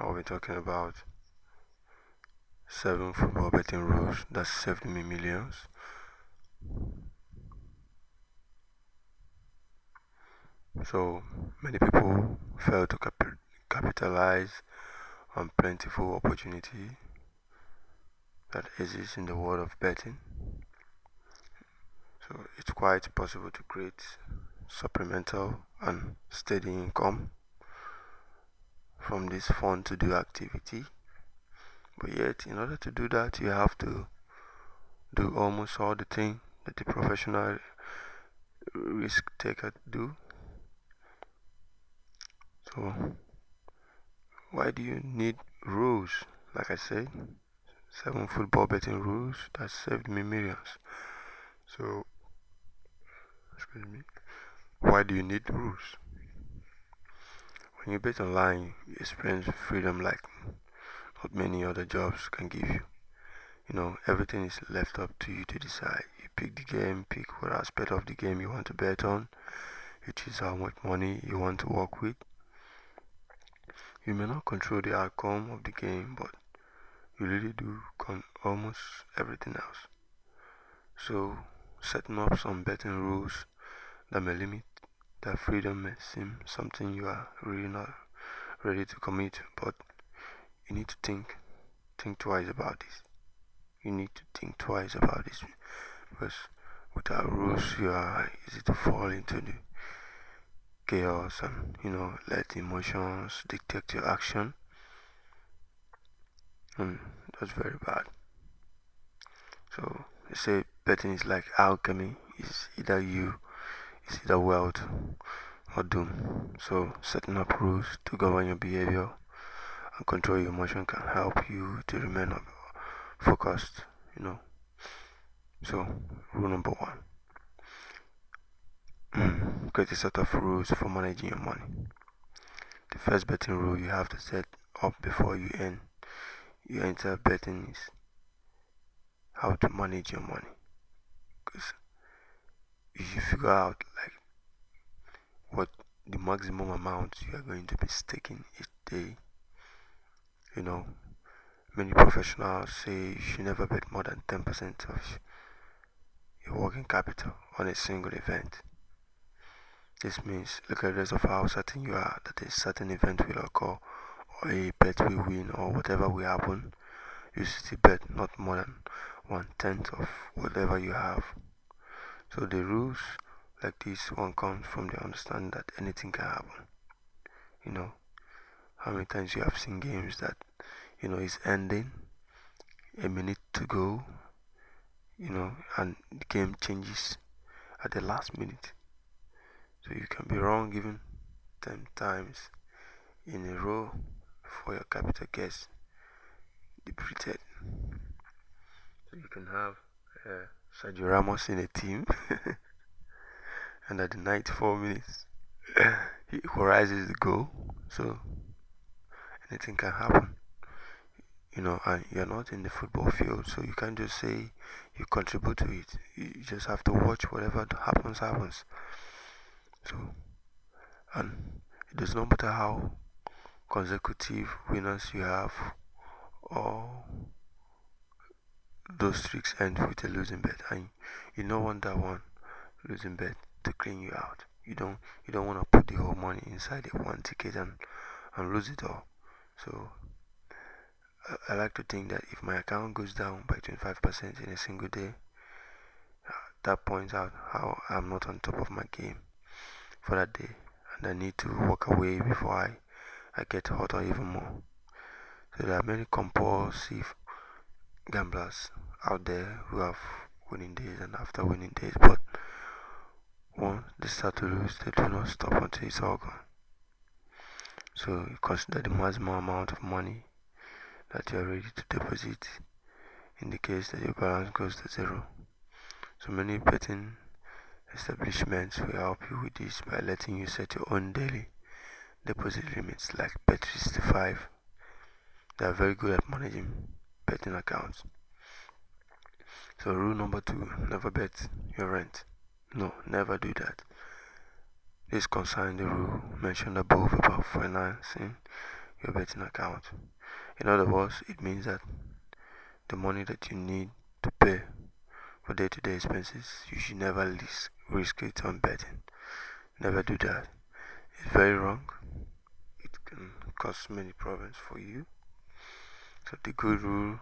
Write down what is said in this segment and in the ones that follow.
I'll be talking about 7 football betting rules that saved me millions. So many people fail to capitalize on plentiful opportunity that exists in the world of betting. So it's quite possible to create supplemental and steady income from this fun to do activity. But yet, in order to do that, you have to do almost all the things that the professional risk taker do. So why do you need rules? Like I said, 7 football betting rules that saved me millions. So, excuse me, why do you need rules? When you bet online, you experience freedom like not many other jobs can give you. Everything is left up to you to decide. You pick the game, pick what aspect of the game you want to bet on, you choose how much money you want to work with. You may not control the outcome of the game, but you really do almost everything else. So, setting up some betting rules that may limit that freedom may seem something you are really not ready to commit, but you need to think twice about this. You need to think twice about this because without rules, you are easy to fall into the chaos and let emotions dictate your action, and that's very bad. So they say betting is like alchemy. It's either wealth or doom. So setting up rules to govern your behavior and control your emotion can help you to remain focused. So rule number 1: create a set of rules for managing your money. The first betting rule you have to set up before you enter betting is how to manage your money. Because if you figure out like what the maximum amount you are going to be staking each day, many professionals say you should never bet more than 10% of your working capital on a single event. This means regardless of how certain you are that a certain event will occur or a bet will win or whatever will happen, you still bet not more than 1/10 of whatever you have. So the rules like this one comes from the understanding that anything can happen. How many times you have seen games that is ending a minute to go, and the game changes at the last minute. So you can be wrong even 10 times in a row before your capital gets depleted. So you can have Sergio Ramos in a team and at the 94 minutes he equalizes the goal. So anything can happen. And you're not in the football field, so you can't just say you contribute to it. You just have to watch whatever happens. So, and it does not matter how consecutive winners you have, or those streaks end with a losing bet, and you don't want that one losing bet to clean you out. You don't want to put the whole money inside a one ticket and lose it all. So I like to think that if my account goes down by 25% in a single day, that points out how I'm not on top of my game for that day, and I need to walk away before I get hurt or even more. So there are many compulsive gamblers out there who have winning days and after winning days, but once they start to lose, they do not stop until it's all gone. So you consider the maximum amount of money that you are ready to deposit in the case that your balance goes to zero. So many betting establishments will help you with this by letting you set your own daily deposit limits like Bet365. They are very good at managing betting accounts. So rule number 2: never bet your rent. No, never do that. This concerns the rule mentioned above about financing your betting account. In other words, it means that the money that you need to pay for day-to-day expenses, you should never risk it on betting. Never do that. It's very wrong. It can cause many problems for you. So the good rule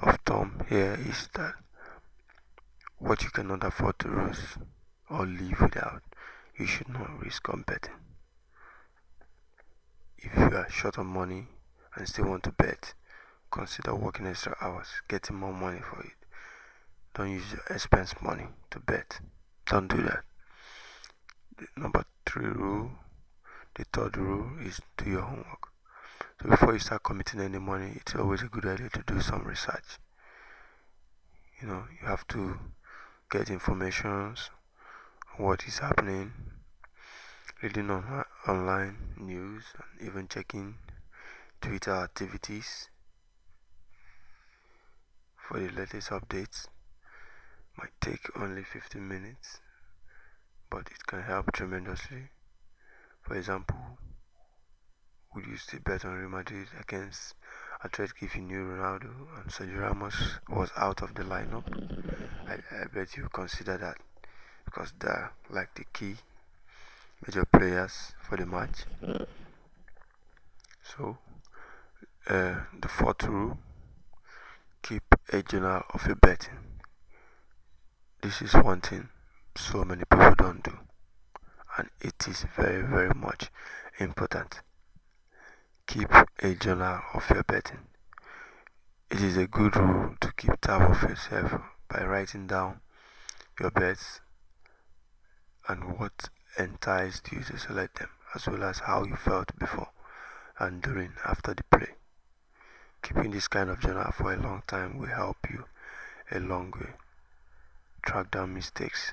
of thumb here is that what you cannot afford to lose or live without, you should not risk on betting. If you are short on money and still want to bet, consider working extra hours, getting more money for it. Don't use your expense money to bet. Don't do that. The third rule is do your homework. So before you start committing any money, it's always a good idea to do some research. You have to get information on what is happening, reading online news, and even checking Twitter activities for the latest updates. Might take only 15 minutes, but it can help tremendously. For example, would you still bet on Real Madrid against Atletico if you knew Ronaldo and Sergio Ramos was out of the lineup? I bet you consider that, because they're like the key major players for the match. So, the fourth rule, keep a journal of your betting. This is one thing so many people don't do, and it is very, very much important. Keep a journal of your betting. It is a good rule to keep tab of yourself by writing down your bets and what enticed you to select them, as well as how you felt before and during after the play. Keeping this kind of journal for a long time will help you a long way. Track down mistakes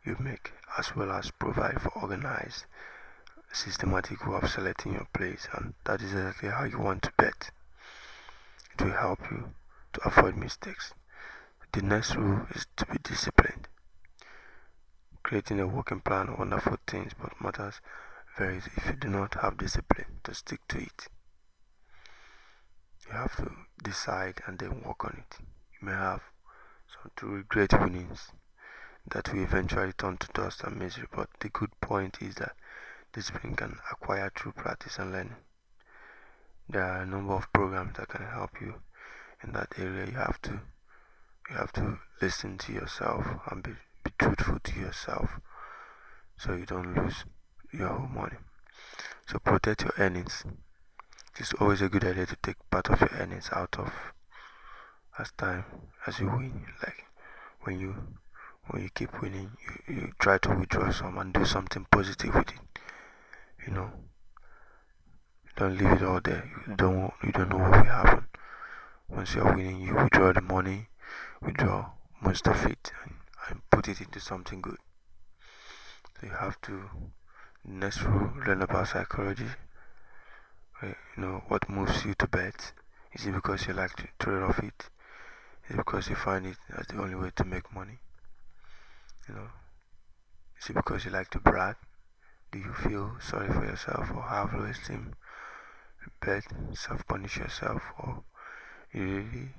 you make, as well as provide for organized, systematic way of selecting your plays, and that is exactly how you want to bet. It will help you to avoid mistakes. The next rule is to be disciplined. Creating a working plan, wonderful things, but matters very if you do not have discipline to stick to it. You have to decide and then work on it. You may have some truly great winnings that will eventually turn to dust and misery, but the good point is that discipline can acquire through practice and learning. There are a number of programs that can help you in that area. You have to listen to yourself and be truthful to yourself, so you don't lose your whole money. So protect your earnings. It's always a good idea to take part of your earnings out of as time as you win. Like when you keep winning, you try to withdraw some and do something positive with it. Don't leave it all there. You don't know what will happen. Once you're winning, you withdraw the money, withdraw most of it, and put it into something good. So you have to, next rule, learn about psychology. What moves you to bet? Is it because you like to trade off it? Is it because you find it as the only way to make money? Is it because you like to brag? Do you feel sorry for yourself or have low esteem? Bet, self-punish yourself, or you really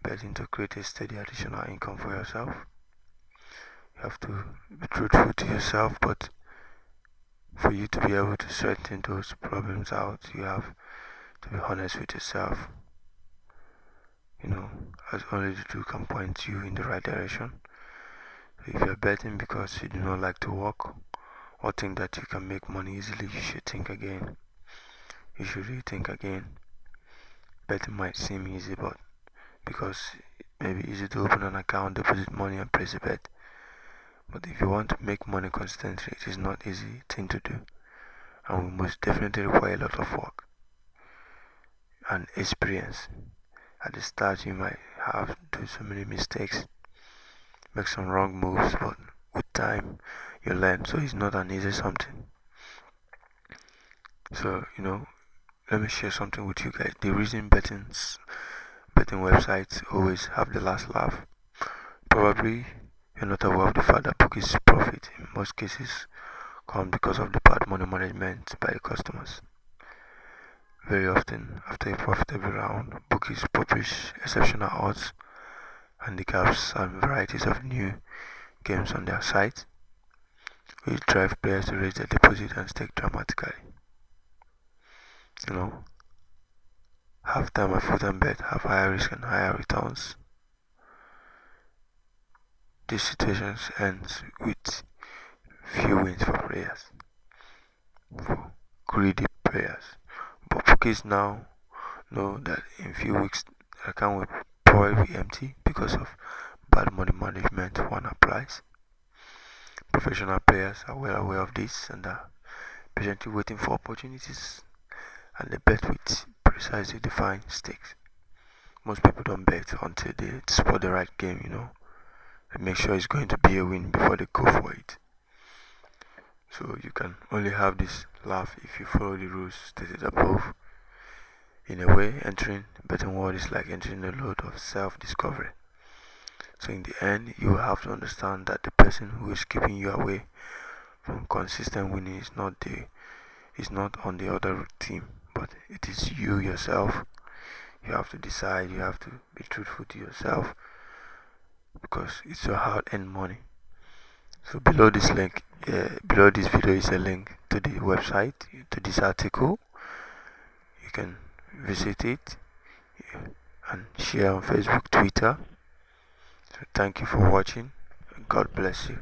betting to create a steady additional income for yourself? You have to be truthful to yourself, but for you to be able to straighten those problems out, you have to be honest with yourself. As only the truth can point you in the right direction. So if you're betting because you do not like to work or think that you can make money easily, you should think again. You should really think again. Betting might seem easy, but because it may be easy to open an account, deposit money, and place a bet. But if you want to make money consistently, it is not easy thing to do, and will most definitely require a lot of work and experience. At the start, you might have to do so many mistakes, make some wrong moves, but with time, you learn. So it's not an easy something. So let me share something with you guys. The reason betting websites always have the last laugh. Probably you're not aware of the fact that bookies profit in most cases come because of the bad money management by the customers. Very often, after a profitable round, bookies publish exceptional odds, handicaps, and varieties of new games on their site, which drive players to raise their deposit and stake dramatically. You know, half-time and full-time bet have higher risk and higher returns. These situations ends with few wins for players, for greedy players. But bookies now know that in few weeks their account will probably be empty because of bad money management one applies. Professional players are well aware of this and are patiently waiting for opportunities, and they bet with precisely defined stakes. Most people don't bet until they spot the right game, They make sure it's going to be a win before they go for it. So you can only have this laugh if you follow the rules stated above. In a way, entering the betting world is like entering a load of self-discovery. So in the end, you have to understand that the person who is keeping you away from consistent winning is not on the other team, but it is you yourself. You have to decide, you have to be truthful to yourself, because it's your hard-earned money. So below this video is a link to the website, to this article. You can visit it and share on Facebook, Twitter. So thank you for watching. God bless you.